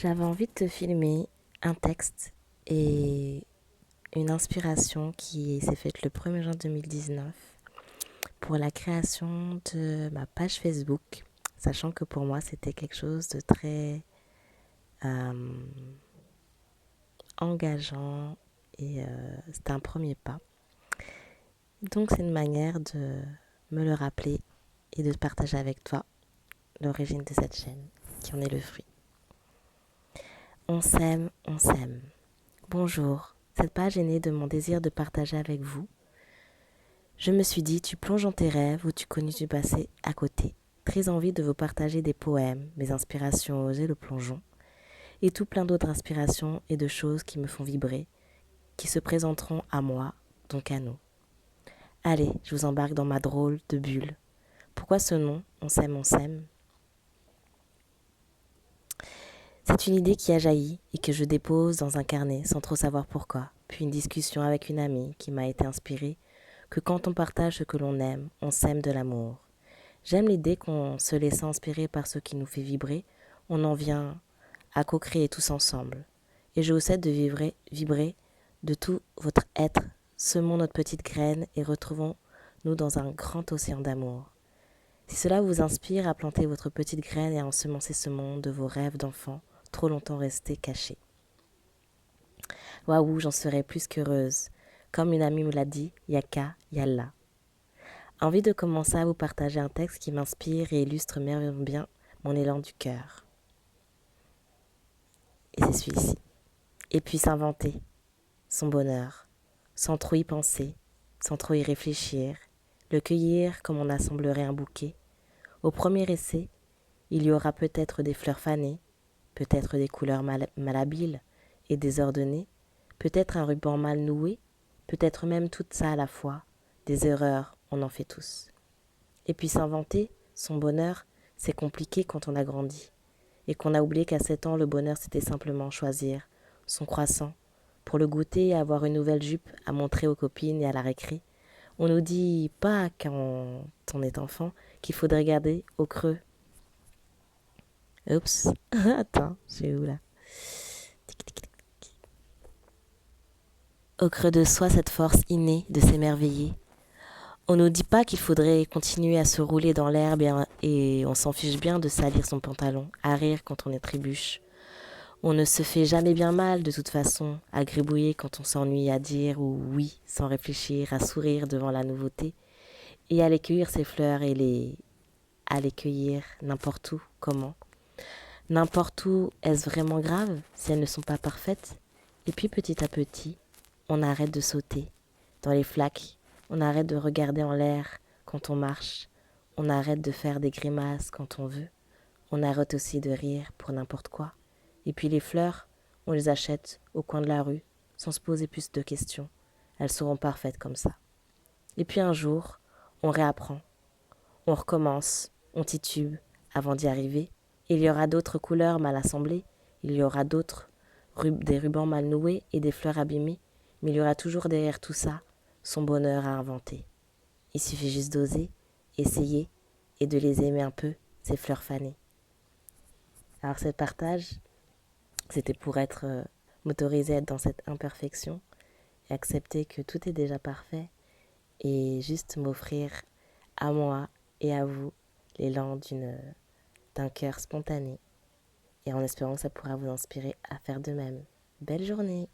J'avais envie de te filmer un texte et une inspiration qui s'est faite le 1er juin 2019 pour la création de ma page Facebook, sachant que pour moi c'était quelque chose de très euh, engageant et c'était un premier pas. Donc c'est une manière de me le rappeler et de partager avec toi l'origine de cette chaîne qui en est le fruit. On s'aime, on s'aime. Bonjour, cette page est née de mon désir de partager avec vous. Je me suis dit, tu plonges dans tes rêves ou tu connais du passé à côté. Très envie de vous partager des poèmes, mes inspirations oser le plongeon, et tout plein d'autres inspirations et de choses qui me font vibrer, qui se présenteront à moi, donc à nous. Allez, je vous embarque dans ma drôle de bulle. Pourquoi ce nom, on s'aime, on s'aime? C'est une idée qui a jailli et que je dépose dans un carnet sans trop savoir pourquoi, puis une discussion avec une amie qui m'a été inspirée que quand on partage ce que l'on aime, on s'aime de l'amour. J'aime l'idée qu'en se laissant inspirer par ce qui nous fait vibrer, on en vient à co-créer tous ensemble. Et je vous souhaite de vibrer de tout votre être, semons notre petite graine et retrouvons-nous dans un grand océan d'amour. Si cela vous inspire à planter votre petite graine et à ensemencer ce monde de vos rêves d'enfant, trop longtemps restés cachés. Waouh, j'en serais plus qu'heureuse. Comme une amie me l'a dit, yaka, yalla. Envie de commencer à vous partager un texte qui m'inspire et illustre merveilleusement bien mon élan du cœur. Et c'est celui-ci. Et puis s'inventer son bonheur, sans trop y penser, sans trop y réfléchir, le cueillir comme on assemblerait un bouquet. Au premier essai, il y aura peut-être des fleurs fanées, peut-être des couleurs malhabiles et désordonnées, peut-être un ruban mal noué, peut-être même tout ça à la fois. Des erreurs, on en fait tous. Et puis s'inventer son bonheur, c'est compliqué quand on a grandi. Et qu'on a oublié qu'à 7 ans, le bonheur, c'était simplement choisir son croissant pour le goûter et avoir une nouvelle jupe à montrer aux copines et à la récré. On nous dit pas quand on est enfant qu'il faudrait garder au creux. Oups, attends, j'ai où là? Au creux de soi, cette force innée de s'émerveiller. On ne nous dit pas qu'il faudrait continuer à se rouler dans l'herbe et on s'en fiche bien de salir son pantalon, à rire quand on est trébuche. On ne se fait jamais bien mal de toute façon, à gribouiller quand on s'ennuie, à dire ou oui sans réfléchir, à sourire devant la nouveauté et à aller cueillir ses fleurs et à les cueillir n'importe où, comment. N'importe où, est-ce vraiment grave si elles ne sont pas parfaites? Et puis petit à petit, on arrête de sauter dans les flaques, on arrête de regarder en l'air quand on marche, on arrête de faire des grimaces quand on veut, on arrête aussi de rire pour n'importe quoi. Et puis les fleurs, on les achète au coin de la rue sans se poser plus de questions, elles seront parfaites comme ça. Et puis un jour, on réapprend, on recommence, on titube avant d'y arriver. Il y aura d'autres couleurs mal assemblées, il y aura des rubans mal noués et des fleurs abîmées, mais il y aura toujours derrière tout ça son bonheur à inventer. Il suffit juste d'oser, essayer et de les aimer un peu, ces fleurs fanées. Alors ce partage, c'était pour m'autoriser à être dans cette imperfection et accepter que tout est déjà parfait et juste m'offrir à moi et à vous l'élan d'un cœur spontané et en espérant que ça pourra vous inspirer à faire de même. Belle journée!